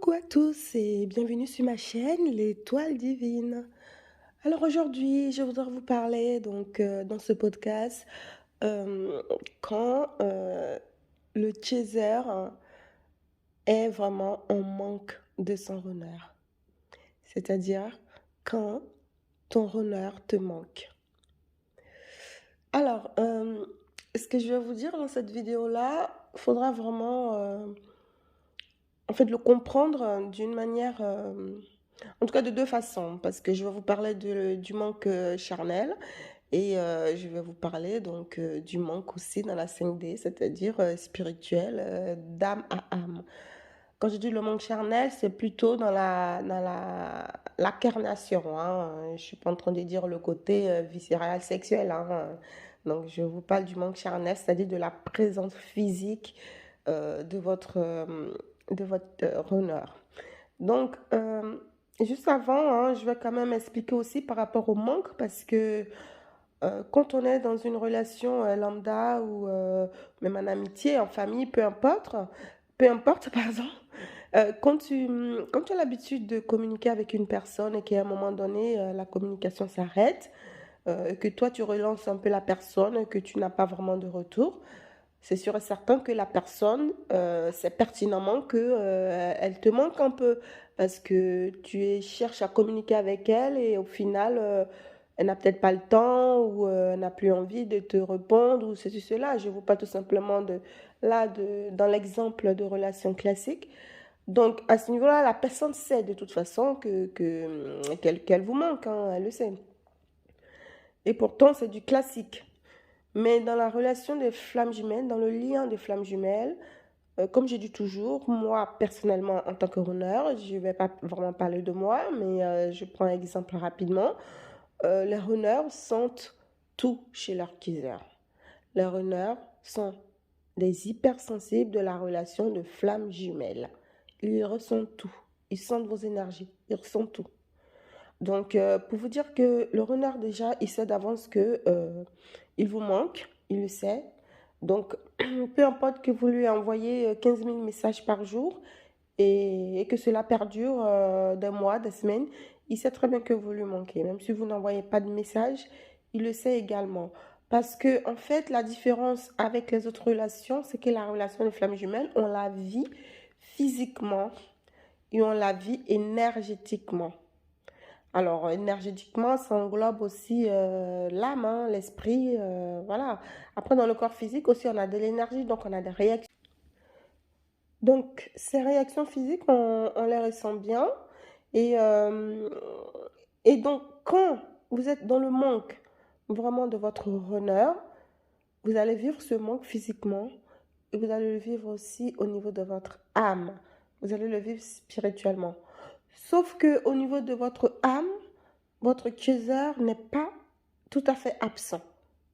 Coucou à tous et bienvenue sur ma chaîne L'Étoile Divine. Alors aujourd'hui, je voudrais vous parler dans ce podcast quand le chaser est vraiment en manque de son runner. C'est-à-dire quand ton runner te manque. Alors, ce que je vais vous dire dans cette vidéo-là, il faudra vraiment le comprendre d'une manière, en tout cas de deux façons, parce que je vais vous parler du manque charnel et je vais vous parler du manque aussi dans la 5D, c'est-à-dire spirituel, d'âme à âme. Quand je dis le manque charnel, c'est plutôt l'incarnation, hein. Je ne suis pas en train de dire le côté viscéral sexuel, hein. Donc je vous parle du manque charnel, c'est-à-dire de la présence physique de votre runner. Donc, juste avant, hein, je vais quand même expliquer aussi par rapport au manque, parce que quand on est dans une relation lambda ou même en amitié, en famille, peu importe, pardon, quand tu as l'habitude de communiquer avec une personne et qu'à un moment donné, la communication s'arrête, que toi tu relances un peu la personne, et que tu n'as pas vraiment de retour, c'est sûr et certain que la personne, c'est pertinemment que elle te manque un peu, parce que cherches à communiquer avec elle et au final, elle n'a peut-être pas le temps ou elle n'a plus envie de te répondre ou ceci, cela. Je vous parle tout simplement dans l'exemple de relation classique. Donc, à ce niveau-là, la personne sait de toute façon qu'elle vous manque, hein, elle le sait. Et pourtant, c'est du classique. Mais dans la relation des flammes jumelles, dans le lien des flammes jumelles, comme je dis toujours, moi personnellement en tant que runner, je ne vais pas vraiment parler de moi, mais je prends un exemple rapidement. Les runners sentent tout chez leur killer. Les runners sont des hypersensibles de la relation de flammes jumelles. Ils ressentent tout. Ils sentent vos énergies. Ils ressentent tout. Donc, pour vous dire que le renard, déjà, il sait d'avance que il vous manque, il le sait. Donc, peu importe que vous lui envoyez 15 000 messages par jour et que cela perdure des mois, des semaines, il sait très bien que vous lui manquez. Même si vous n'envoyez pas de message, il le sait également. Parce que, en fait, la différence avec les autres relations, c'est que la relation de flamme jumelle, on la vit physiquement et on la vit énergétiquement. Alors, énergétiquement, ça englobe aussi l'âme, hein, l'esprit, voilà. Après, dans le corps physique aussi, on a de l'énergie, donc on a des réactions. Donc, ces réactions physiques, on les ressent bien. Et, euh, et donc, quand vous êtes dans le manque vraiment de votre runner, vous allez vivre ce manque physiquement et vous allez le vivre aussi au niveau de votre âme. Vous allez le vivre spirituellement. Sauf que au niveau de votre âme, votre accuser n'est pas tout à fait absent.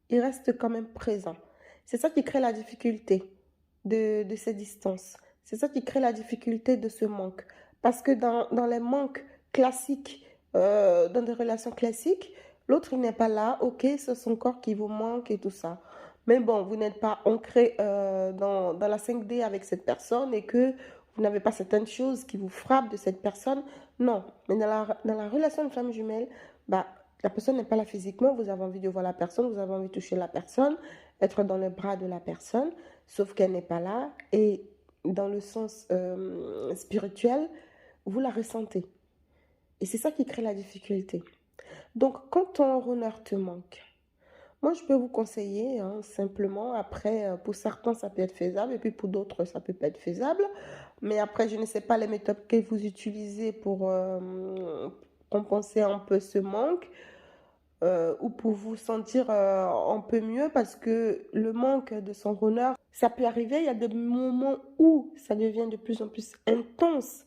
Il reste quand même présent. C'est ça qui crée la difficulté de ces distances. C'est ça qui crée la difficulté de ce manque. Parce que dans les manques classiques, dans des relations classiques, l'autre il n'est pas là, ok, c'est son corps qui vous manque et tout ça. Mais bon, vous n'êtes pas ancré dans la 5D avec cette personne et que vous n'avez pas certaines choses qui vous frappent de cette personne. Non, mais dans la relation de flamme jumelle, bah, la personne n'est pas là physiquement, vous avez envie de voir la personne, vous avez envie de toucher la personne, être dans les bras de la personne, sauf qu'elle n'est pas là. Et dans le sens spirituel, vous la ressentez. Et c'est ça qui crée la difficulté. Donc, quand ton runner te manque, moi, je peux vous conseiller, hein, simplement, après, pour certains, ça peut être faisable, et puis pour d'autres, ça peut pas être faisable. Mais après, je ne sais pas les méthodes que vous utilisez pour compenser un peu ce manque, ou pour vous sentir un peu mieux, parce que le manque de son runner, ça peut arriver. Il y a des moments où ça devient de plus en plus intense.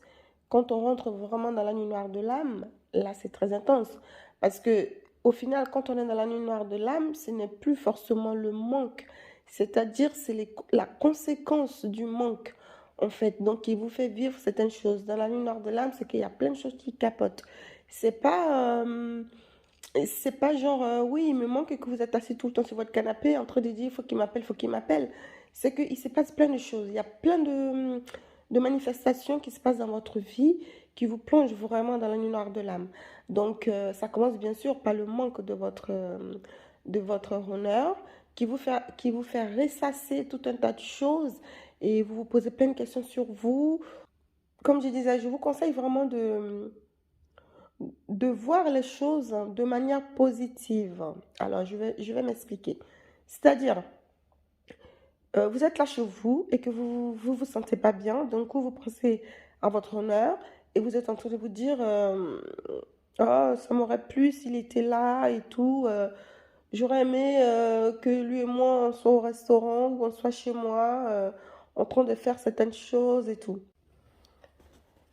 Quand on rentre vraiment dans la nuit noire de l'âme, là, c'est très intense. Parce que au final, quand on est dans la nuit noire de l'âme, ce n'est plus forcément le manque. C'est-à-dire, c'est la conséquence du manque, en fait. Donc, il vous fait vivre certaines choses. Dans la nuit noire de l'âme, c'est qu'il y a plein de choses qui capotent. C'est pas, euh, c'est pas genre, oui, il me manque et que vous êtes assis tout le temps sur votre canapé en train de dire, il faut qu'il m'appelle, il faut qu'il m'appelle. C'est qu'il se passe plein de choses. Il y a plein de manifestations qui se passent dans votre vie qui vous plongent vraiment dans la nuit noire de l'âme. Donc, ça commence bien sûr par le manque de votre honneur qui vous fait ressasser tout un tas de choses et vous vous posez plein de questions sur vous. Comme je disais, je vous conseille vraiment de voir les choses de manière positive. Alors, je vais m'expliquer. C'est-à-dire, vous êtes là chez vous et que vous sentez pas bien, donc vous pensez à votre honneur et vous êtes en train de vous dire oh, ça m'aurait plu s'il était là et tout. J'aurais aimé que lui et moi on soit au restaurant ou on soit chez moi en train de faire certaines choses et tout.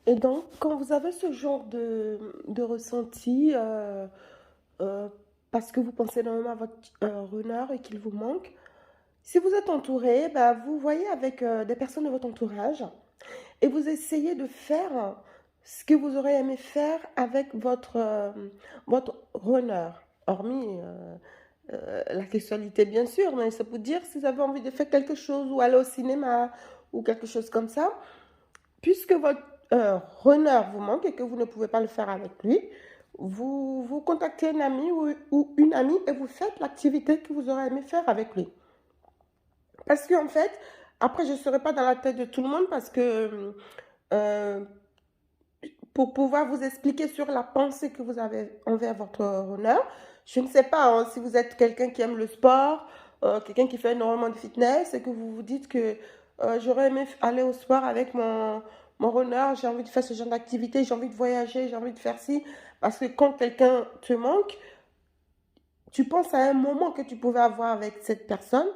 Et donc, quand vous avez ce genre de ressenti, euh, parce que vous pensez énormément à votre honneur et qu'il vous manque, si vous êtes entouré, bah, vous voyez avec des personnes de votre entourage et vous essayez de faire ce que vous aurez aimé faire avec votre honneur. Hormis la sexualité, bien sûr, mais c'est pour dire si vous avez envie de faire quelque chose ou aller au cinéma ou quelque chose comme ça, puisque votre honneur vous manque et que vous ne pouvez pas le faire avec lui, vous contactez un ami ou une amie et vous faites l'activité que vous aurez aimé faire avec lui. Parce qu'en fait, après, je ne serai pas dans la tête de tout le monde parce que euh, pour pouvoir vous expliquer sur la pensée que vous avez envers votre honneur, je ne sais pas hein, si vous êtes quelqu'un qui aime le sport, quelqu'un qui fait énormément de fitness et que vous vous dites que j'aurais aimé aller au sport avec mon honneur, j'ai envie de faire ce genre d'activité, j'ai envie de voyager, j'ai envie de faire ci. Parce que quand quelqu'un te manque, tu penses à un moment que tu pouvais avoir avec cette personne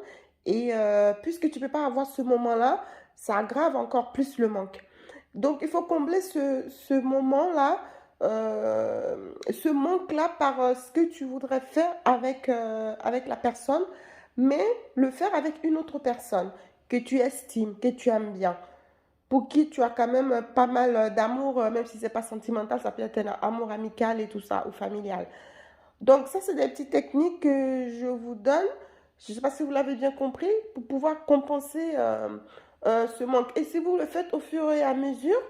et puisque tu ne peux pas avoir ce moment-là, ça aggrave encore plus le manque. Donc il faut combler ce moment-là, ce manque-là par ce que tu voudrais faire avec la personne, mais le faire avec une autre personne que tu estimes, que tu aimes bien, pour qui tu as quand même pas mal d'amour, même si c'est pas sentimental, ça peut être un amour amical et tout ça, ou familial. Donc ça, c'est des petites techniques que je vous donne. Je ne sais pas si vous l'avez bien compris, pour pouvoir compenser ce manque. Et si vous le faites au fur et à mesure,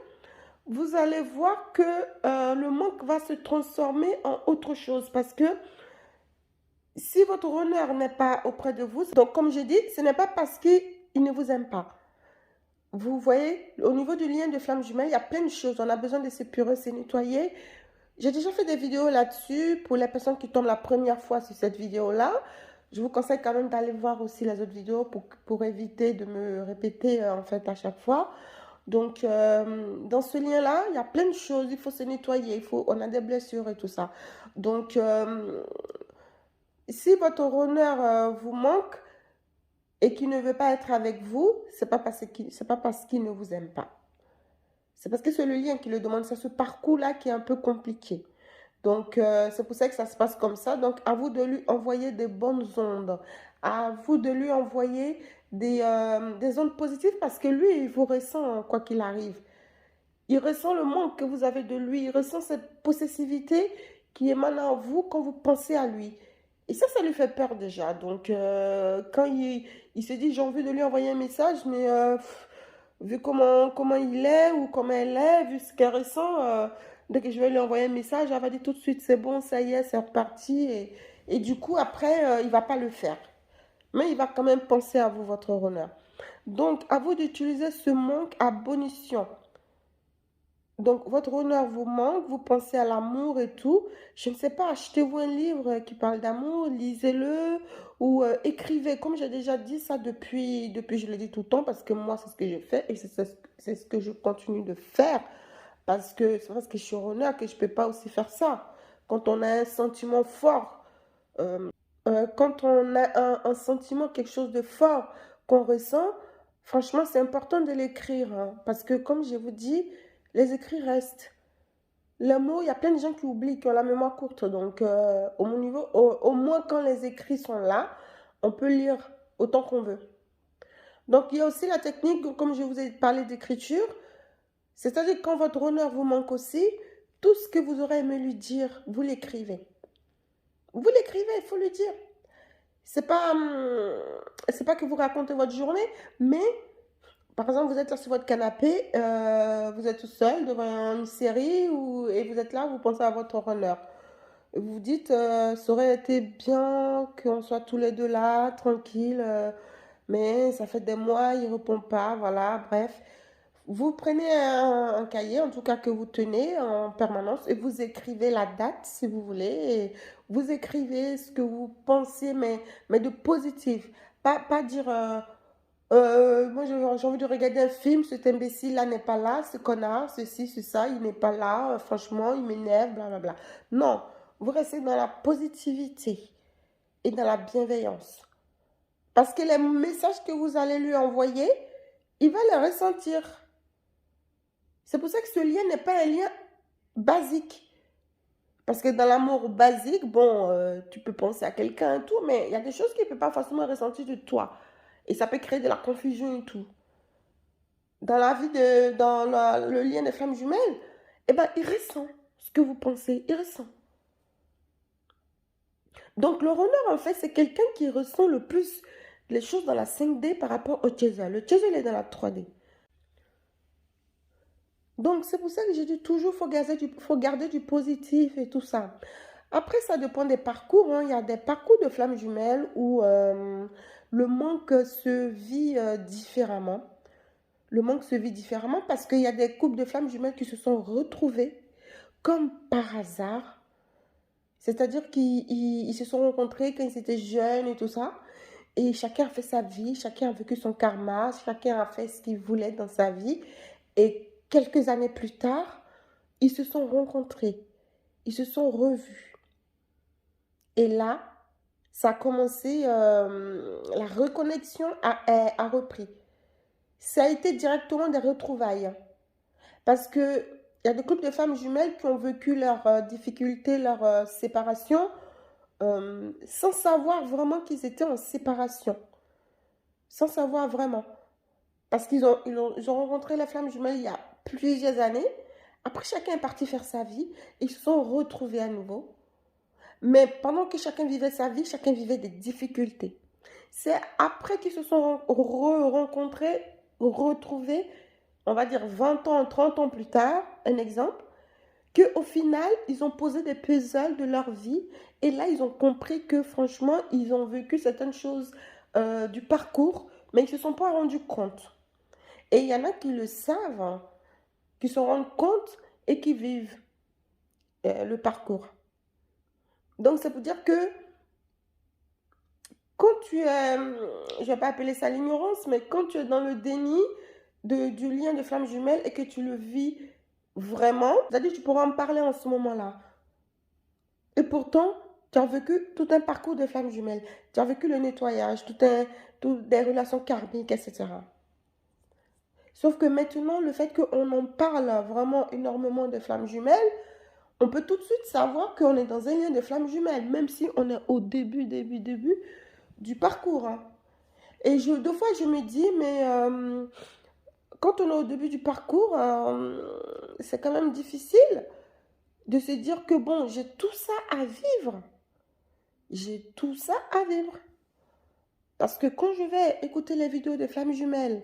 vous allez voir que le manque va se transformer en autre chose. Parce que si votre honneur n'est pas auprès de vous, donc comme je dis, ce n'est pas parce qu'il ne vous aime pas. Vous voyez, au niveau du lien de flamme jumelle, il y a plein de choses. On a besoin de s'épurer, se nettoyer. J'ai déjà fait des vidéos là-dessus. Pour les personnes qui tombent la première fois sur cette vidéo-là, je vous conseille quand même d'aller voir aussi les autres vidéos pour éviter de me répéter en fait à chaque fois. Donc, dans ce lien-là, il y a plein de choses. Il faut se nettoyer, on a des blessures et tout ça. Donc, si votre honneur vous manque et qu'il ne veut pas être avec vous, c'est pas parce qu'il ne vous aime pas. C'est parce que c'est le lien qui le demande. C'est ce parcours-là qui est un peu compliqué. Donc, c'est pour ça que ça se passe comme ça. Donc, à vous de lui envoyer des bonnes ondes. À vous de lui envoyer des ondes positives parce que lui, il vous ressent quoi qu'il arrive. Il ressent le manque que vous avez de lui. Il ressent cette possessivité qui émane en vous quand vous pensez à lui. Et ça lui fait peur déjà. Donc, quand il se dit, j'ai envie de lui envoyer un message, mais vu comment il est ou comment elle est, vu ce qu'elle ressent, dès que je vais lui envoyer un message, elle va dire tout de suite, c'est bon, ça y est, c'est reparti. Et du coup, après, il ne va pas le faire. Mais il va quand même penser à vous, votre honneur. Donc, à vous d'utiliser ce manque à bon escient. Donc, votre honneur vous manque, vous pensez à l'amour et tout. Je ne sais pas, achetez-vous un livre qui parle d'amour, lisez-le ou écrivez. Comme j'ai déjà dit ça depuis, je le dis tout le temps, parce que moi, c'est ce que je fais et c'est ce que je continue de faire. Parce que c'est parce que je suis honneur que je ne peux pas aussi faire ça. Quand on a un sentiment fort, quand on a un sentiment, quelque chose de fort qu'on ressent, franchement, c'est important de l'écrire. Hein, parce que, comme je vous dis, les écrits restent. Les mots, il y a plein de gens qui oublient, qui ont la mémoire courte. Donc, au moins, quand les écrits sont là, on peut lire autant qu'on veut. Donc, il y a aussi la technique, comme je vous ai parlé d'écriture, c'est-à-dire que quand votre honneur vous manque aussi, tout ce que vous aurez aimé lui dire, vous l'écrivez. Vous l'écrivez, il faut le dire. C'est pas que vous racontez votre journée, mais Par exemple, vous êtes là sur votre canapé, vous êtes tout seul devant une série et vous êtes là, vous pensez à votre runner. Vous vous dites, ça aurait été bien qu'on soit tous les deux là, tranquille, mais ça fait des mois, il répond pas, voilà, bref. Vous prenez un cahier, en tout cas que vous tenez en permanence, et vous écrivez la date, si vous voulez, et vous écrivez ce que vous pensez, mais de positif. Pas dire, moi j'ai envie de regarder un film, cet imbécile-là n'est pas là, ce connard, ceci, c'est ça, il n'est pas là, franchement, il m'énerve, blablabla. Non, vous restez dans la positivité et dans la bienveillance. Parce que les messages que vous allez lui envoyer, il va les ressentir. C'est pour ça que ce lien n'est pas un lien basique. Parce que dans l'amour basique, bon, tu peux penser à quelqu'un et tout, mais il y a des choses qu'il ne peut pas forcément ressentir de toi. Et ça peut créer de la confusion et tout. Dans la vie le lien des flammes jumelles, eh ben, il ressent ce que vous pensez, il ressent. Donc, le runner, en fait, c'est quelqu'un qui ressent le plus les choses dans la 5D par rapport au chaser. Le chaser, il est dans la 3D. Donc, c'est pour ça que j'ai dit toujours, faut garder du positif et tout ça. Après, ça dépend des parcours, hein. Il y a des parcours de flammes jumelles où le manque se vit différemment. Le manque se vit différemment parce qu'il y a des couples de flammes jumelles qui se sont retrouvés comme par hasard. C'est-à-dire qu'ils se sont rencontrés quand ils étaient jeunes et tout ça. Et chacun a fait sa vie, chacun a vécu son karma, chacun a fait ce qu'il voulait dans sa vie. Et quelques années plus tard, ils se sont rencontrés, ils se sont revus. Et là, ça a commencé, la reconnexion a repris. Ça a été directement des retrouvailles. Parce que il y a des couples de femmes jumelles qui ont vécu leurs difficultés, leur séparation, sans savoir vraiment qu'ils étaient en séparation. Sans savoir vraiment. Parce ils ont rencontré la flamme jumelle il y a plusieurs années. Après, chacun est parti faire sa vie. Ils se sont retrouvés à nouveau. Mais pendant que chacun vivait sa vie, chacun vivait des difficultés. C'est après qu'ils se sont rencontrés, retrouvés, on va dire 20 ans, 30 ans plus tard, un exemple, qu'au final, ils ont posé des puzzles de leur vie. Et là, ils ont compris que franchement, ils ont vécu certaines choses du parcours, mais ils ne se sont pas rendus compte. Et il y en a qui le savent, hein, qui se rendent compte et qui vivent le parcours. Donc, c'est pour dire que quand tu es, je ne vais pas appeler ça l'ignorance, mais quand tu es dans le déni du lien de flamme jumelle et que tu le vis vraiment, c'est-à-dire que tu pourras en parler en ce moment-là. Et pourtant, tu as vécu tout un parcours de flamme jumelle. Tu as vécu le nettoyage, des relations karmiques, etc. Sauf que maintenant, le fait qu'on en parle vraiment énormément de flammes jumelles, on peut tout de suite savoir qu'on est dans un lien de flammes jumelles, même si on est au début du parcours, hein. Et deux fois, je me dis, mais quand on est au début du parcours, c'est quand même difficile de se dire que bon, j'ai tout ça à vivre. J'ai tout ça à vivre. Parce que quand je vais écouter les vidéos de flammes jumelles,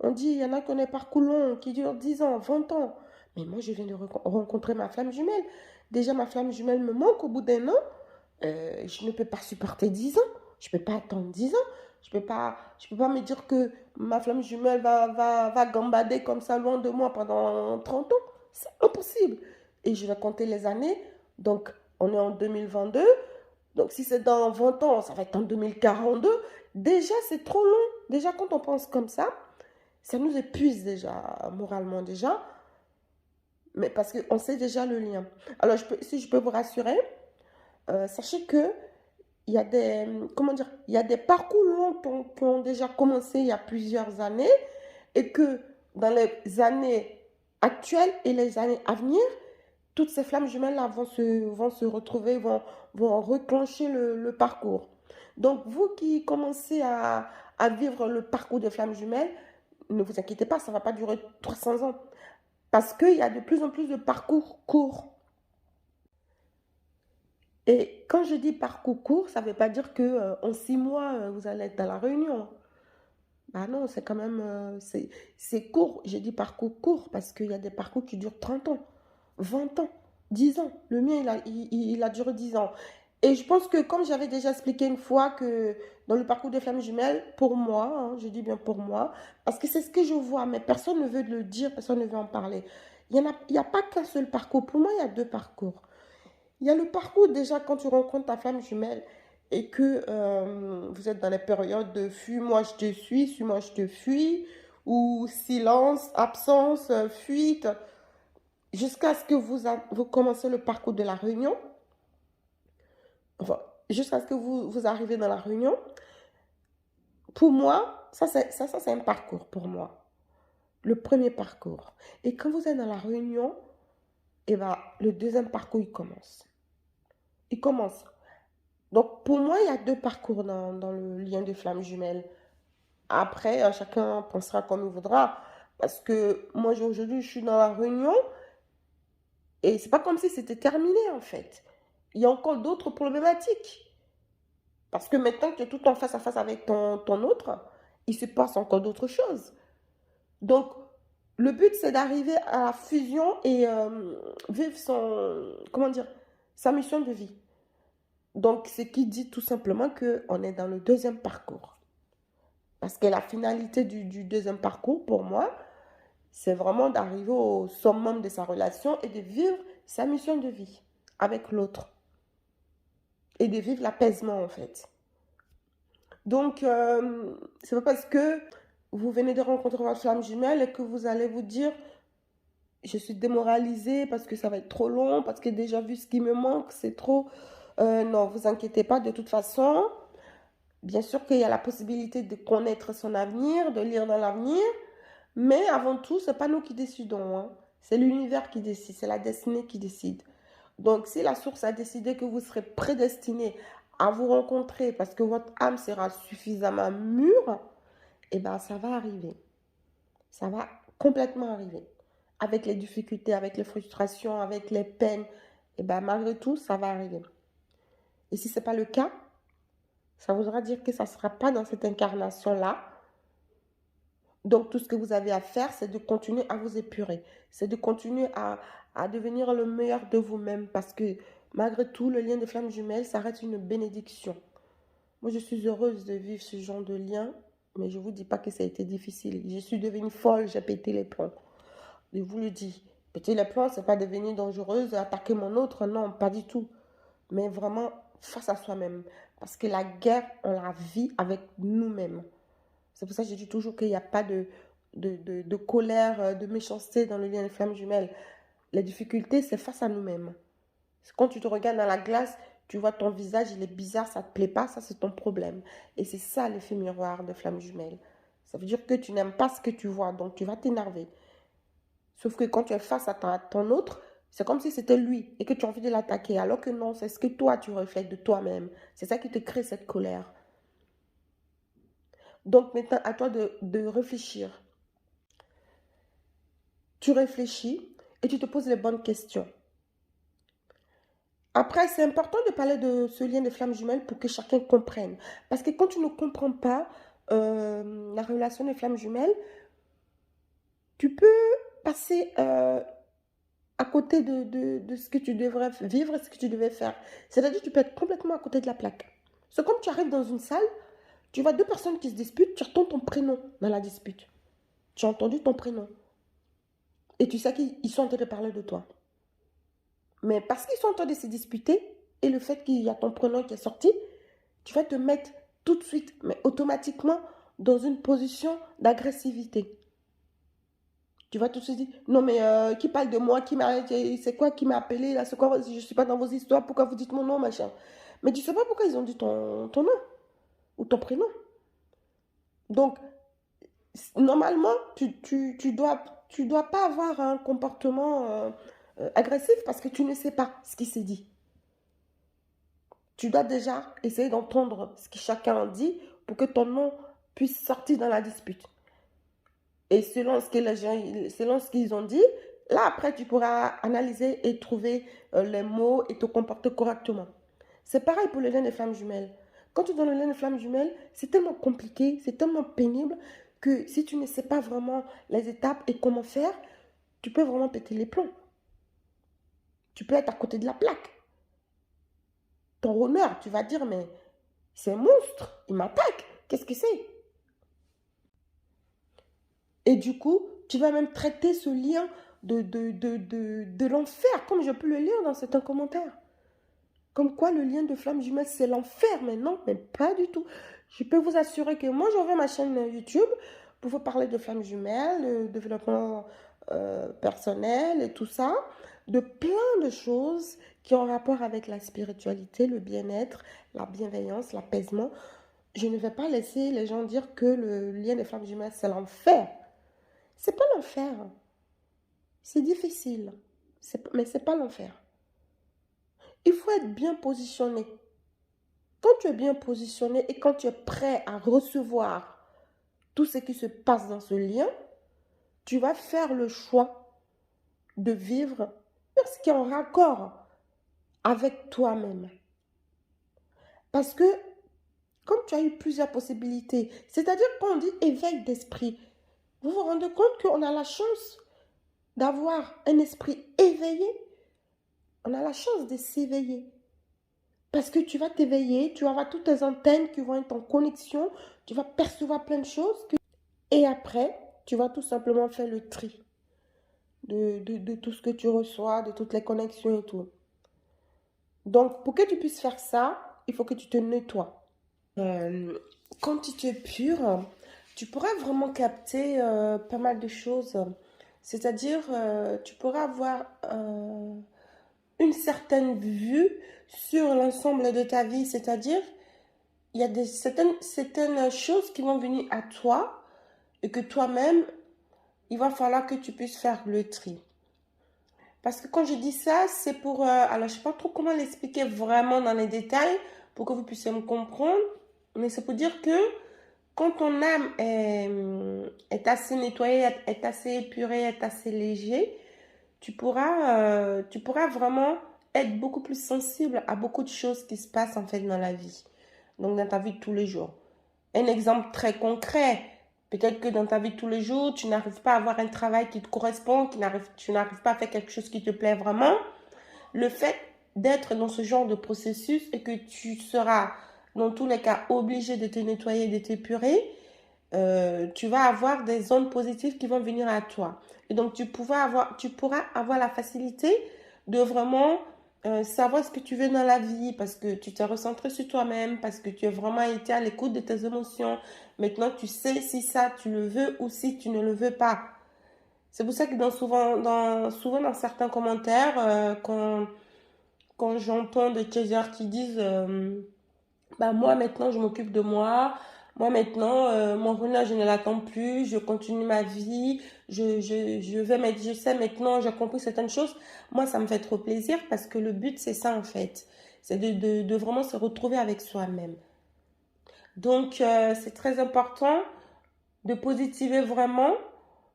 on dit, il y en a qui ont des parcours longs, qui durent 10 ans, 20 ans. Mais moi, je viens de rencontrer ma flamme jumelle. Déjà, ma flamme jumelle me manque au bout d'un an. Je ne peux pas supporter 10 ans. Je ne peux pas attendre 10 ans. Je peux pas me dire que ma flamme jumelle va gambader comme ça loin de moi pendant 30 ans. C'est impossible. Et je vais compter les années. Donc, on est en 2022. Donc, si c'est dans 20 ans, ça va être en 2042. Déjà, c'est trop long. Déjà, quand on pense comme ça nous épuise déjà, moralement déjà. Mais parce qu'on sait déjà le lien. Alors, si je peux vous rassurer, sachez que il y a comment dire, il y a des parcours longs qui ont déjà commencé il y a plusieurs années et que dans les années actuelles et les années à venir, toutes ces flammes jumelles-là vont se retrouver, vont reclencher le parcours. Donc, vous qui commencez à vivre le parcours de flammes jumelles, ne vous inquiétez pas, ça ne va pas durer 300 ans. Parce qu'il y a de plus en plus de parcours courts. Et quand je dis parcours court, ça ne veut pas dire que en 6 mois, vous allez être dans la réunion. Bah non, c'est quand même, c'est court. J'ai dit parcours court parce qu'il y a des parcours qui durent 30 ans, 20 ans, 10 ans. Le mien, il a duré 10 ans. Et je pense que comme j'avais déjà expliqué une fois que dans le parcours des flammes jumelles, pour moi, hein, je dis bien pour moi, parce que c'est ce que je vois, mais personne ne veut le dire, personne ne veut en parler. Il y a pas qu'un seul parcours. Pour moi, il y a deux parcours. Il y a le parcours déjà quand tu rencontres ta flamme jumelle et que vous êtes dans les périodes de fuis-moi je te suis-moi je te fuis, ou silence, absence, fuite, jusqu'à ce que vous commencez le parcours de la réunion, enfin, jusqu'à ce que vous arrivez dans la réunion. Pour moi, ça c'est un parcours pour moi, le premier parcours. Et quand vous êtes dans la réunion, et ben, le deuxième parcours, il commence. Il commence. Donc, pour moi, il y a deux parcours dans le lien de flammes jumelles. Après, chacun pensera comme il voudra. Parce que moi, aujourd'hui, je suis dans la réunion et c'est pas comme si c'était terminé, en fait. Il y a encore d'autres problématiques. Parce que maintenant que tu es tout en face à face avec ton autre, il se passe encore d'autres choses. Donc, le but, c'est d'arriver à la fusion et vivre comment dire, sa mission de vie. Donc, ce qui dit tout simplement qu'on est dans le deuxième parcours. Parce que la finalité du deuxième parcours, pour moi, c'est vraiment d'arriver au summum de sa relation et de vivre sa mission de vie avec l'autre. Et de vivre l'apaisement, en fait. Donc, c'est pas parce que vous venez de rencontrer votre flamme jumelle et que vous allez vous dire, je suis démoralisée parce que ça va être trop long, parce que déjà vu ce qui me manque, c'est trop. Non, vous inquiétez pas, de toute façon. Bien sûr qu'il y a la possibilité de connaître son avenir, de lire dans l'avenir, mais avant tout, c'est pas nous qui décidons, hein. C'est l'univers qui décide, c'est la destinée qui décide. Donc, si la source a décidé que vous serez prédestiné à vous rencontrer parce que votre âme sera suffisamment mûre, eh bien, ça va arriver. Ça va complètement arriver. Avec les difficultés, avec les frustrations, avec les peines, eh bien, malgré tout, ça va arriver. Et si ce n'est pas le cas, ça voudra dire que ça ne sera pas dans cette incarnation-là. Donc, tout ce que vous avez à faire, c'est de continuer à vous épurer. C'est de continuer à devenir le meilleur de vous-même. Parce que, malgré tout, le lien de flamme jumelle, ça reste une bénédiction. Moi, je suis heureuse de vivre ce genre de lien. Mais je ne vous dis pas que ça a été difficile. Je suis devenue folle, j'ai pété les plombs. Je vous le dis. Péter les plombs, ce n'est pas devenir dangereuse, attaquer mon autre. Non, pas du tout. Mais vraiment face à soi-même. Parce que la guerre, on la vit avec nous-mêmes. C'est pour ça que je dis toujours qu'il n'y a pas de colère, de méchanceté dans le lien des flammes jumelles. Les difficultés, c'est face à nous-mêmes. Quand tu te regardes dans la glace, tu vois ton visage, il est bizarre, ça ne te plaît pas, ça c'est ton problème. Et c'est ça l'effet miroir de flammes jumelles. Ça veut dire que tu n'aimes pas ce que tu vois, donc tu vas t'énerver. Sauf que quand tu es face à ton autre, c'est comme si c'était lui et que tu as envie de l'attaquer. Alors que non, c'est ce que toi tu reflètes de toi-même. C'est ça qui te crée cette colère. Donc maintenant, à toi de réfléchir. Tu réfléchis et tu te poses les bonnes questions. Après, c'est important de parler de ce lien de flammes jumelles pour que chacun comprenne. Parce que quand tu ne comprends pas la relation de flammes jumelles, tu peux passer à côté de ce que tu devrais vivre et ce que tu devais faire. C'est-à-dire que tu peux être complètement à côté de la plaque. C'est comme tu arrives dans une salle, tu vois deux personnes qui se disputent, tu entends ton prénom dans la dispute. Tu as entendu ton prénom. Et tu sais qu'ils sont en train de parler de toi. Mais parce qu'ils sont en train de se disputer, et le fait qu'il y a ton prénom qui est sorti, tu vas te mettre tout de suite, mais automatiquement, dans une position d'agressivité. Tu vas tout de suite dire, non mais qui parle de moi, c'est quoi qui m'a appelé là, c'est quoi, je ne suis pas dans vos histoires, pourquoi vous dites mon nom, machin. Mais tu ne sais pas pourquoi ils ont dit ton nom ou ton prénom. Donc, normalement, tu dois pas avoir un comportement agressif parce que tu ne sais pas ce qui s'est dit. Tu dois déjà essayer d'entendre ce que chacun dit pour que ton nom puisse sortir dans la dispute. Et selon ce que les gens, selon ce qu'ils ont dit, là après tu pourras analyser et trouver les mots et te comporter correctement. C'est pareil pour le lien des flammes jumelles. Quand tu es dans le lien de flamme jumelle, c'est tellement compliqué, c'est tellement pénible que si tu ne sais pas vraiment les étapes et comment faire, tu peux vraiment péter les plombs. Tu peux être à côté de la plaque. Ton honneur, tu vas dire, mais c'est un monstre, il m'attaque, qu'est-ce que c'est? Et du coup, tu vas même traiter ce lien de l'enfer, comme je peux le lire dans certains commentaires. Comme quoi le lien de flamme jumelle, c'est l'enfer. Mais non, mais pas du tout. Je peux vous assurer que moi, j'envoie ma chaîne YouTube pour vous parler de flamme jumelle, de développement personnel et tout ça, de plein de choses qui ont rapport avec la spiritualité, le bien-être, la bienveillance, l'apaisement. Je ne vais pas laisser les gens dire que le lien de flamme jumelle, c'est l'enfer. C'est pas l'enfer. C'est difficile. Mais c'est pas l'enfer. Il faut être bien positionné. Quand tu es bien positionné et quand tu es prêt à recevoir tout ce qui se passe dans ce lien, tu vas faire le choix de vivre ce qui est en raccord avec toi-même. Parce que, comme tu as eu plusieurs possibilités, c'est-à-dire quand on dit éveil d'esprit, vous vous rendez compte qu'on a la chance d'avoir un esprit éveillé? On a la chance de s'éveiller. Parce que tu vas t'éveiller, tu vas avoir toutes tes antennes qui vont être en connexion, tu vas percevoir plein de choses. Et après, tu vas tout simplement faire le tri de tout ce que tu reçois, de toutes les connexions et tout. Donc, pour que tu puisses faire ça, il faut que tu te nettoies. Quand tu es pur, tu pourras vraiment capter pas mal de choses. C'est-à-dire, tu pourras avoir une certaine vue sur l'ensemble de ta vie. C'est-à-dire, il y a certaines choses qui vont venir à toi et que toi-même, il va falloir que tu puisses faire le tri. Parce que quand je dis ça, c'est pour... alors, je ne sais pas trop comment l'expliquer vraiment dans les détails pour que vous puissiez me comprendre. Mais c'est pour dire que quand ton âme est assez nettoyée, est assez épurée, est assez léger, tu pourras vraiment être beaucoup plus sensible à beaucoup de choses qui se passent en fait dans la vie. Donc, dans ta vie de tous les jours. Un exemple très concret. Peut-être que dans ta vie de tous les jours, tu n'arrives pas à avoir un travail qui te correspond, tu n'arrives pas à faire quelque chose qui te plaît vraiment. Le fait d'être dans ce genre de processus et que tu seras, dans tous les cas, obligé de te nettoyer, de t'épurer, tu vas avoir des zones positives qui vont venir à toi. Et donc, tu pourras avoir la facilité de vraiment savoir ce que tu veux dans la vie parce que tu t'es recentré sur toi-même, parce que tu as vraiment été à l'écoute de tes émotions. Maintenant, tu sais si ça, tu le veux ou si tu ne le veux pas. C'est pour ça que souvent dans certains commentaires, quand j'entends des chasers qui disent bah moi maintenant je m'occupe de moi, moi maintenant mon honneur je ne l'attends plus, je continue ma vie, je sais maintenant, j'ai compris certaines choses. Moi ça me fait trop plaisir parce que le but c'est ça en fait, c'est de vraiment se retrouver avec soi-même. Donc c'est très important de positiver vraiment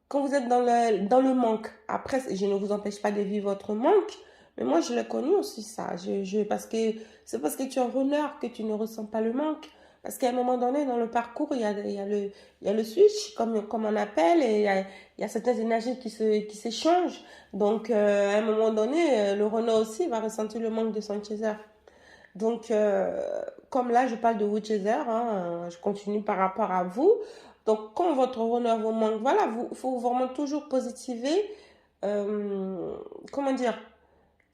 quand vous êtes dans le manque. Après, je ne vous empêche pas de vivre votre manque, mais moi, je l'ai connu aussi, ça. Parce que c'est parce que tu es en honneur que tu ne ressens pas le manque. Parce qu'à un moment donné, dans le parcours, il y a le switch, comme on appelle, et il y a certaines énergies qui s'échangent. Donc, à un moment donné, le renard aussi va ressentir le manque de son chaser. Donc, comme là, je parle de vous, chaser, hein, je continue par rapport à vous. Donc, quand votre honneur vous manque, voilà, il faut vraiment toujours positiver, comment dire,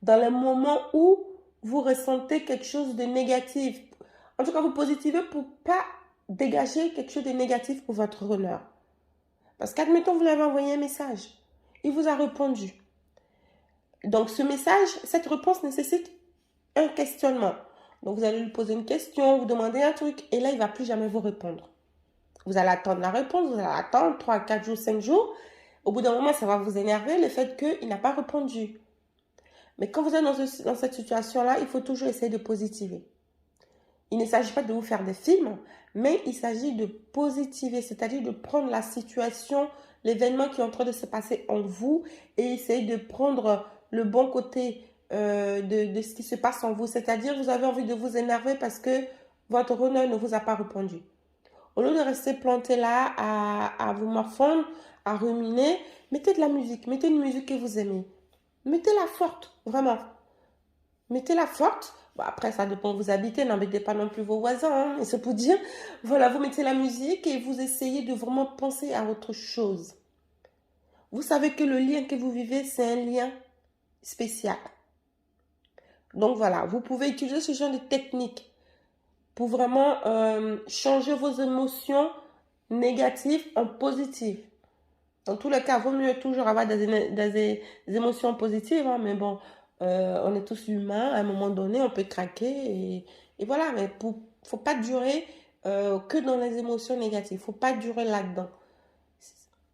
dans les moments où vous ressentez quelque chose de négatif. En tout cas, vous positivez pour pas dégager quelque chose de négatif pour votre honneur. Parce qu'admettons, vous lui avez envoyé un message. Il vous a répondu. Donc, ce message, cette réponse nécessite un questionnement. Donc, vous allez lui poser une question, vous demandez un truc, et là, il ne va plus jamais vous répondre. Vous allez attendre la réponse, vous allez attendre 3, 4 jours, 5 jours. Au bout d'un moment, ça va vous énerver le fait qu'il n'a pas répondu. Mais quand vous êtes dans cette situation-là, il faut toujours essayer de positiver. Il ne s'agit pas de vous faire des films, mais il s'agit de positiver, c'est-à-dire de prendre la situation, l'événement qui est en train de se passer en vous et essayer de prendre le bon côté de ce qui se passe en vous. C'est-à-dire, vous avez envie de vous énerver parce que votre honneur ne vous a pas répondu. Au lieu de rester planté là à vous morfondre, à ruminer, mettez de la musique, mettez une musique que vous aimez. Mettez-la forte, vraiment. Mettez-la forte. Bon, après, ça dépend où vous habitez, n'embêtez pas non plus vos voisins, hein, mais c'est pour dire, voilà, vous mettez la musique et vous essayez de vraiment penser à autre chose. Vous savez que le lien que vous vivez, c'est un lien spécial. Donc voilà, vous pouvez utiliser ce genre de technique pour vraiment changer vos émotions négatives en positives. Dans tous les cas, il vaut mieux toujours avoir des émotions positives, hein, mais bon, on est tous humains, à un moment donné, on peut craquer, et voilà, mais il ne faut pas durer que dans les émotions négatives, il ne faut pas durer là-dedans.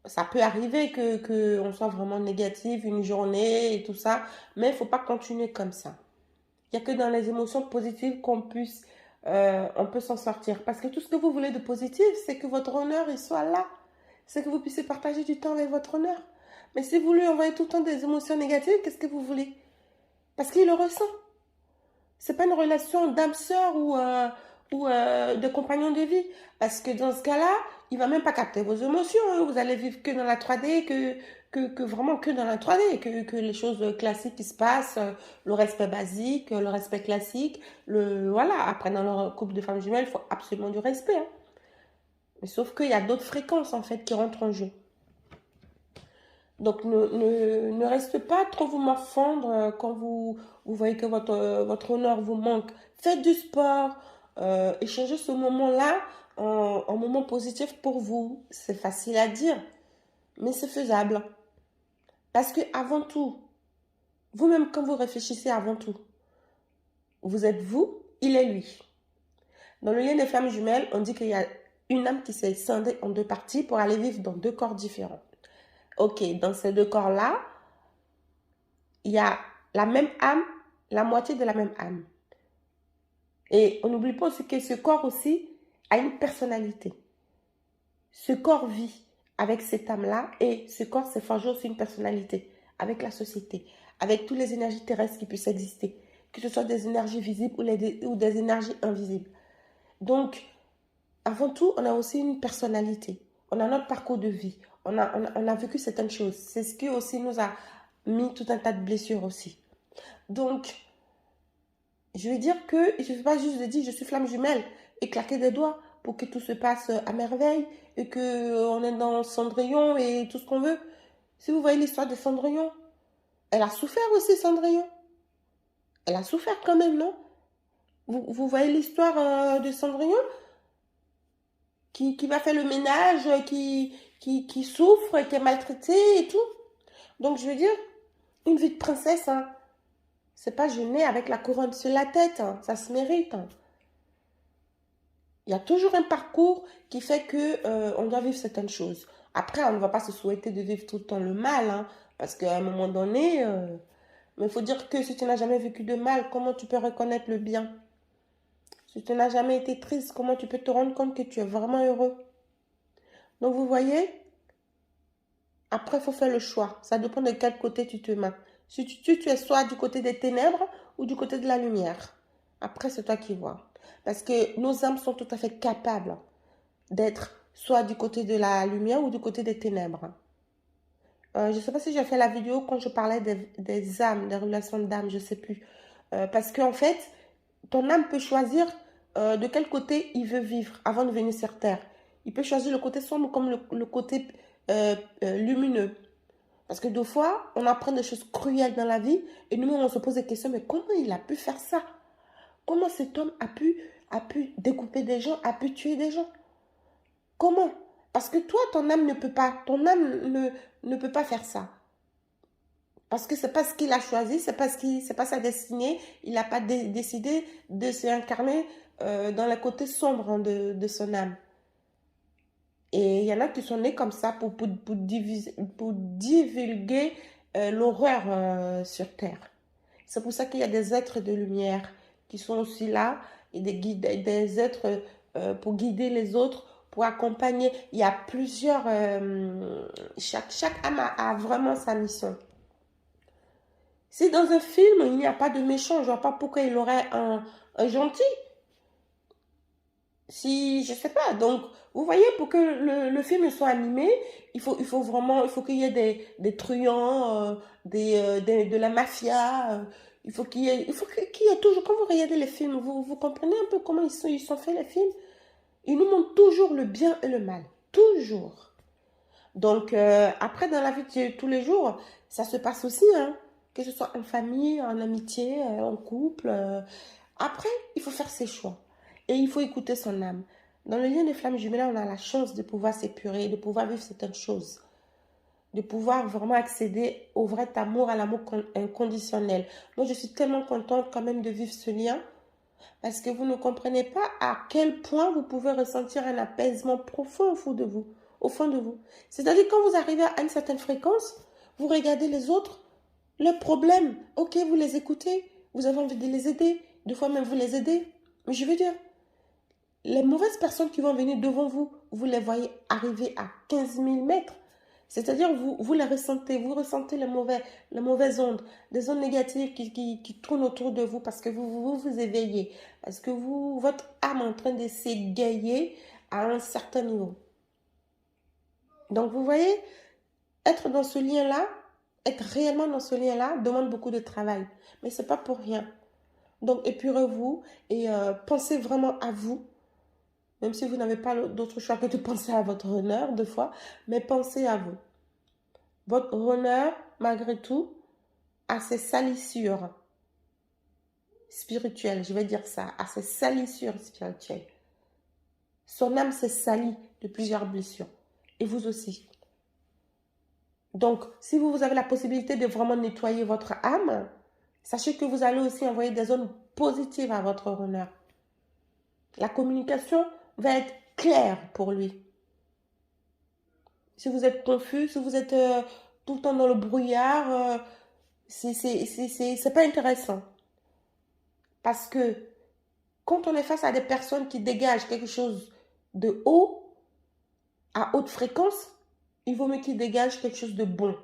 Ça peut arriver qu'on soit vraiment négatif une journée et tout ça, mais il ne faut pas continuer comme ça. Il n'y a que dans les émotions positives on peut s'en sortir. Parce que tout ce que vous voulez de positif, c'est que votre honneur il soit là. C'est que vous puissiez partager du temps avec votre honneur. Mais si vous lui envoyez tout le temps des émotions négatives, qu'est-ce que vous voulez? Parce qu'il le ressent. C'est pas une relation d'âme sœur ou de compagnon de vie. Parce que dans ce cas-là, il va même pas capter vos émotions, hein. Vous allez vivre que dans la 3D, que vraiment que dans la 3D, que les choses classiques qui se passent, le respect basique, le respect classique, voilà. Après, dans leur couple de femmes jumelles, il faut absolument du respect, hein. Mais sauf qu'il y a d'autres fréquences, en fait, qui rentrent en jeu. Donc, ne restez pas trop vous morfondre quand vous voyez que votre honneur vous manque. Faites du sport, échangez ce moment-là en moment positif pour vous. C'est facile à dire, mais c'est faisable. Parce que avant tout, vous-même quand vous réfléchissez avant tout, vous êtes vous, il est lui. Dans le lien des flammes jumelles, on dit qu'il y a une âme qui s'est scindée en deux parties pour aller vivre dans deux corps différents. Ok, dans ces deux corps-là, il y a la même âme, la moitié de la même âme. Et on n'oublie pas aussi que ce corps aussi a une personnalité. Ce corps vit avec cette âme-là et ce corps s'est forgé aussi une personnalité avec la société, avec toutes les énergies terrestres qui puissent exister, que ce soit des énergies visibles ou des énergies invisibles. Donc, avant tout, on a aussi une personnalité. On a notre parcours de vie. On a vécu certaines choses. C'est ce qui aussi nous a mis tout un tas de blessures aussi. Donc, je veux dire que il ne suffit pas juste de dire je suis flamme jumelle et claquer des doigts pour que tout se passe à merveille et qu'on est dans Cendrillon et tout ce qu'on veut. Si vous voyez l'histoire de Cendrillon, elle a souffert aussi, Cendrillon. Elle a souffert quand même, non? Vous voyez l'histoire de Cendrillon qui va faire le ménage, qui souffre, qui est maltraitée et tout. Donc, je veux dire, une vie de princesse, hein, c'est pas jeûner avec la couronne sur la tête, hein, ça se mérite, hein. Il y a toujours un parcours qui fait que on doit vivre certaines choses. Après, on ne va pas se souhaiter de vivre tout le temps le mal, hein, parce qu'à un moment donné, mais il faut dire que si tu n'as jamais vécu de mal, comment tu peux reconnaître le bien? Si tu n'as jamais été triste, comment tu peux te rendre compte que tu es vraiment heureux? Donc, vous voyez, après, il faut faire le choix. Ça dépend de quel côté tu te mets. Si tu es soit du côté des ténèbres ou du côté de la lumière. Après, c'est toi qui vois. Parce que nos âmes sont tout à fait capables d'être soit du côté de la lumière ou du côté des ténèbres. Je ne sais pas si j'ai fait la vidéo quand je parlais des âmes, des relations d'âmes, je ne sais plus. Parce qu'en fait, ton âme peut choisir de quel côté il veut vivre avant de venir sur Terre. Il peut choisir le côté sombre comme le côté lumineux. Parce que des fois, on apprend des choses cruelles dans la vie et nous-mêmes, on se pose des questions, mais comment il a pu faire ça? Comment cet homme a pu découper des gens, a pu tuer des gens? Comment? Parce que toi, ton âme ne peut pas. Ton âme ne peut pas faire ça. Parce que c'est pas ce qu'il a choisi, c'est pas sa destinée. Il n'a pas décidé de se incarner dans le côté sombre, hein, de son âme. Et il y en a qui sont nés comme ça pour divulguer l'horreur sur Terre. C'est pour ça qu'il y a des êtres de lumière qui sont aussi là et des êtres pour guider les autres, pour accompagner. Il y a plusieurs... chaque âme a vraiment sa mission. Si dans un film, il n'y a pas de méchant, je ne vois pas pourquoi il aurait un gentil. Si, je sais pas. Donc, vous voyez, pour que le film soit animé, il faut vraiment, il faut qu'il y ait des truands, de la mafia. Il faut qu'il y ait toujours, quand vous regardez les films, vous comprenez un peu comment ils sont faits les films? Ils nous montrent toujours le bien et le mal. Toujours. Donc, après, dans la vie de tous les jours, ça se passe aussi, hein. Que ce soit en famille, en amitié, en couple. Après, il faut faire ses choix. Et il faut écouter son âme. Dans le lien des flammes jumelles, on a la chance de pouvoir s'épurer, de pouvoir vivre certaines choses, de pouvoir vraiment accéder au vrai amour, à l'amour inconditionnel. Moi, je suis tellement contente quand même de vivre ce lien parce que vous ne comprenez pas à quel point vous pouvez ressentir un apaisement profond au fond de vous. Au fond de vous. C'est-à-dire quand vous arrivez à une certaine fréquence, vous regardez les autres, leurs problèmes, ok, vous les écoutez, vous avez envie de les aider, des fois même vous les aidez. Mais je veux dire, les mauvaises personnes qui vont venir devant vous, vous les voyez arriver à 15 000 mètres. C'est-à-dire, vous les ressentez, vous ressentez les mauvaises ondes, des ondes négatives qui tournent autour de vous parce que vous éveillez, parce que votre âme est en train de s'égayer à un certain niveau. Donc, vous voyez, être dans ce lien-là, être réellement dans ce lien-là, demande beaucoup de travail. Mais ce n'est pas pour rien. Donc, épurez-vous et pensez vraiment à vous. Même si vous n'avez pas d'autre choix que de penser à votre honneur, deux fois, mais pensez à vous. Votre honneur, malgré tout, a ses salissures spirituelles, je vais dire ça, a ses salissures spirituelles. Son âme s'est salie de plusieurs blessures. Et vous aussi. Donc, si vous avez la possibilité de vraiment nettoyer votre âme, sachez que vous allez aussi envoyer des zones positives à votre honneur. La communication va être claire pour lui. Si vous êtes confus, si vous êtes tout le temps dans le brouillard, c'est pas intéressant. Parce que quand on est face à des personnes qui dégagent quelque chose de haut, à haute fréquence, il vaut mieux qu'ils dégagent quelque chose de bon.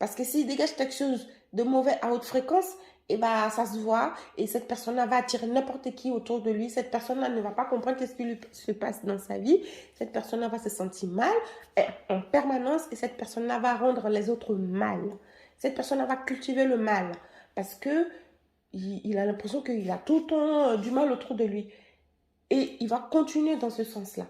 Parce que s'ils dégagent quelque chose de mauvais à haute fréquence, et bah, ça se voit et cette personne-là va attirer n'importe qui autour de lui. Cette personne-là ne va pas comprendre ce qui lui se passe dans sa vie. Cette personne-là va se sentir mal en permanence et cette personne-là va rendre les autres mal. Cette personne-là va cultiver le mal parce que il a l'impression qu'il a tout le temps du mal autour de lui. Et il va continuer dans ce sens-là.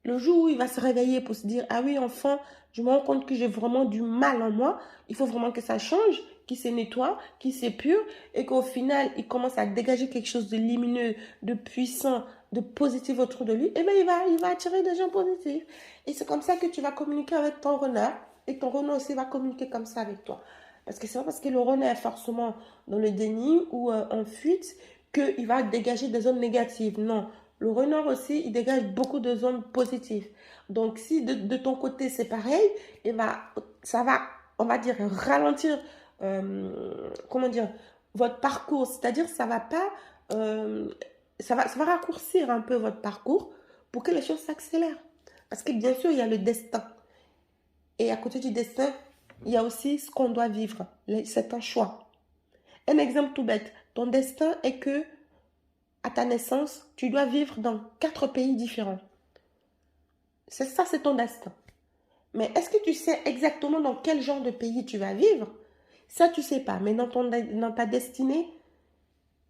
Le jour où il va se réveiller pour se dire, ah oui, enfin, je me rends compte que j'ai vraiment du mal en moi, il faut vraiment que ça change, qu'il se nettoie, qu'il s'épure, et qu'au final, il commence à dégager quelque chose de lumineux, de puissant, de positif autour de lui, et bien il va attirer des gens positifs. Et c'est comme ça que tu vas communiquer avec ton renard, et ton renard aussi va communiquer comme ça avec toi. Parce que c'est pas parce que le renard est forcément dans le déni ou en fuite qu'il va dégager des zones négatives. Non, le renard aussi, il dégage beaucoup de zones positives. Donc, si de ton côté, c'est pareil, et ben, ça va, on va dire, ralentir, comment dire, votre parcours. C'est-à-dire, ça va pas, ça va raccourcir un peu votre parcours pour que les choses s'accélèrent. Parce que bien sûr, il y a le destin. Et à côté du destin, il y a aussi ce qu'on doit vivre. C'est un choix. Un exemple tout bête. Ton destin est que à ta naissance, tu dois vivre dans 4 pays différents. C'est ça, c'est ton destin. Mais est-ce que tu sais exactement dans quel genre de pays tu vas vivre? Ça, tu ne sais pas. Mais dans ta destinée,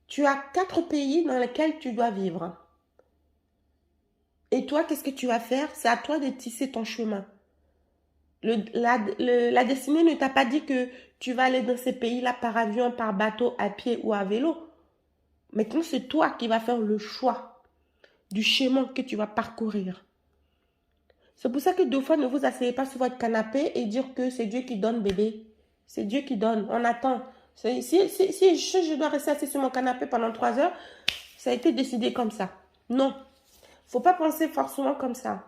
tu as 4 pays dans lesquels tu dois vivre. Et toi, qu'est-ce que tu vas faire? C'est à toi de tisser ton chemin. La destinée ne t'a pas dit que tu vas aller dans ces pays-là par avion, par bateau, à pied ou à vélo. Maintenant, c'est toi qui vas faire le choix du chemin que tu vas parcourir. C'est pour ça que deux fois, ne vous asseyez pas sur votre canapé et dire que c'est Dieu qui donne, bébé. C'est Dieu qui donne. On attend. Si je dois rester assis sur mon canapé pendant 3 heures, ça a été décidé comme ça. Non. Faut pas penser forcément comme ça.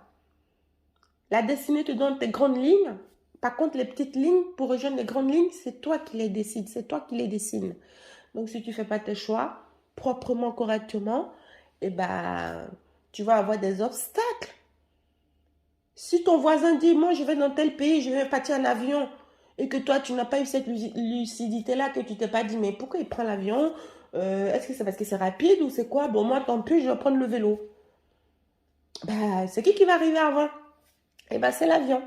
La destinée te donne tes grandes lignes. Par contre, les petites lignes, pour rejoindre les grandes lignes, c'est toi qui les décides. C'est toi qui les dessines. Donc, si tu ne fais pas tes choix proprement, correctement, eh ben, tu vas avoir des obstacles. Si ton voisin dit, moi je vais dans tel pays, je vais partir en avion, et que toi tu n'as pas eu cette lucidité-là, que tu t'es pas dit, mais pourquoi il prend l'avion? Est-ce que c'est parce que c'est rapide ou c'est quoi? Bon, moi, tant pis, je vais prendre le vélo. Bah, c'est qui va arriver avant? Eh ben, c'est l'avion.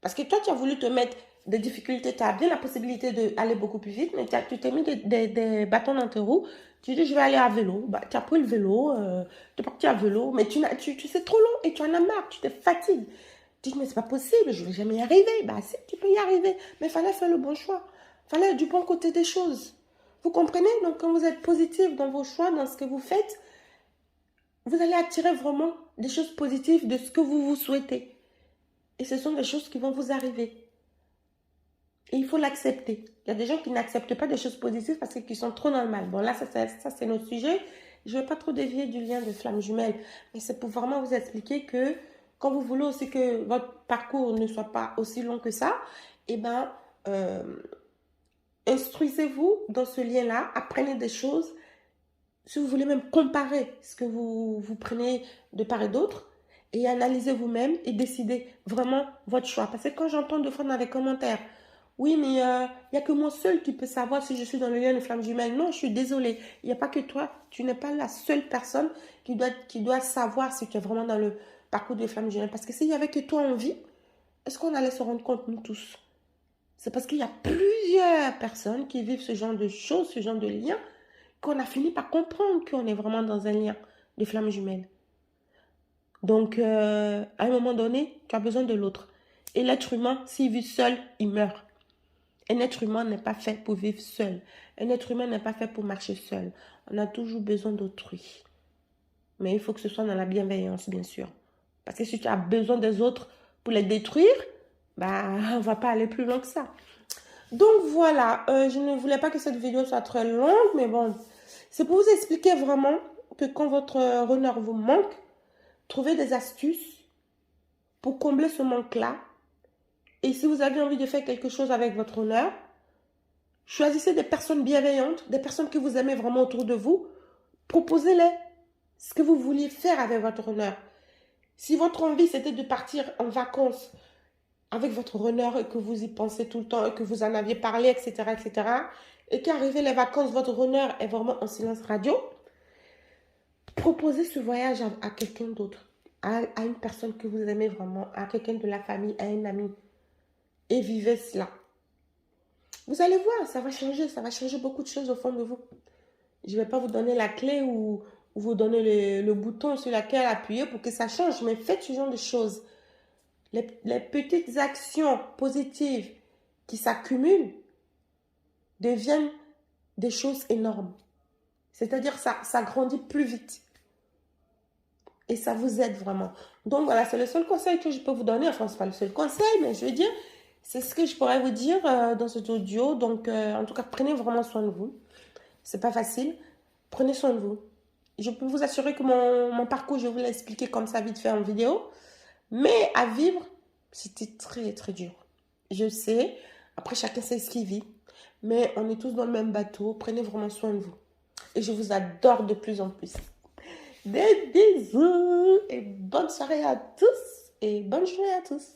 Parce que toi, tu as voulu te mettre des difficultés, tu as bien la possibilité d'aller beaucoup plus vite, mais tu t'es mis des bâtons dans tes roues. Tu dis, je vais aller à vélo. Bah, tu as pris le vélo, tu es parti à vélo, mais tu c'est trop long et tu en as marre, tu te fatigues. Tu dis, mais c'est pas possible, je vais jamais y arriver. Bah, si, tu peux y arriver, mais il fallait faire le bon choix. Il fallait être du bon côté des choses. Vous comprenez? Donc, quand vous êtes positif dans vos choix, dans ce que vous faites, vous allez attirer vraiment des choses positives de ce que vous vous souhaitez. Et ce sont des choses qui vont vous arriver. Et il faut l'accepter. Il y a des gens qui n'acceptent pas des choses positives parce qu'ils sont trop dans le mal. Bon, là, ça c'est notre sujet. Je ne vais pas trop dévier du lien de flamme jumelle. Mais c'est pour vraiment vous expliquer que quand vous voulez aussi que votre parcours ne soit pas aussi long que ça, eh ben, euh, instruisez-vous dans ce lien-là. Apprenez des choses. Si vous voulez même comparer ce que vous prenez de part et d'autre, et analysez vous-même et décidez vraiment votre choix. Parce que quand j'entends de fois dans les commentaires, oui, mais il n'y a que moi seul qui peut savoir si je suis dans le lien de flamme jumelle. Non, je suis désolée. Il n'y a pas que toi. Tu n'es pas la seule personne qui doit savoir si tu es vraiment dans le parcours de flamme jumelle. Parce que s'il n'y avait que toi en vie, est-ce qu'on allait se rendre compte, nous tous? C'est parce qu'il y a plusieurs personnes qui vivent ce genre de choses, ce genre de liens, qu'on a fini par comprendre qu'on est vraiment dans un lien de flamme jumelle. Donc, à un moment donné, tu as besoin de l'autre. Et l'être humain, s'il vit seul, il meurt. Un être humain n'est pas fait pour vivre seul. Un être humain n'est pas fait pour marcher seul. On a toujours besoin d'autrui. Mais il faut que ce soit dans la bienveillance, bien sûr. Parce que si tu as besoin des autres pour les détruire, bah, on ne va pas aller plus loin que ça. Donc voilà, je ne voulais pas que cette vidéo soit très longue, mais bon, c'est pour vous expliquer vraiment que quand votre honneur vous manque, trouvez des astuces pour combler ce manque-là. Et si vous avez envie de faire quelque chose avec votre honneur, choisissez des personnes bienveillantes, des personnes que vous aimez vraiment autour de vous. Proposez-les ce que vous vouliez faire avec votre honneur. Si votre envie, c'était de partir en vacances avec votre honneur et que vous y pensez tout le temps et que vous en aviez parlé, etc., et qu'arrivé les vacances, votre honneur est vraiment en silence radio, proposez ce voyage à quelqu'un d'autre, à une personne que vous aimez vraiment, à quelqu'un de la famille, à un ami, et vivez cela. Vous allez voir, ça va changer beaucoup de choses au fond de vous. Je ne vais pas vous donner la clé ou vous donner le bouton sur lequel appuyer pour que ça change, mais faites ce genre de choses. Les petites actions positives qui s'accumulent deviennent des choses énormes. C'est-à-dire ça grandit plus vite. Et ça vous aide vraiment. Donc voilà, c'est le seul conseil que je peux vous donner. Enfin, ce n'est pas le seul conseil, mais je veux dire, c'est ce que je pourrais vous dire dans cet audio. Donc, en tout cas, prenez vraiment soin de vous. C'est pas facile. Prenez soin de vous. Je peux vous assurer que mon parcours, je vais vous l'expliquer comme ça vite fait en vidéo. Mais à vivre, c'était très, très dur. Je sais. Après, chacun sait ce qu'il vit. Mais on est tous dans le même bateau. Prenez vraiment soin de vous. Et je vous adore de plus en plus. Des bisous et bonne soirée à tous et bonne journée à tous.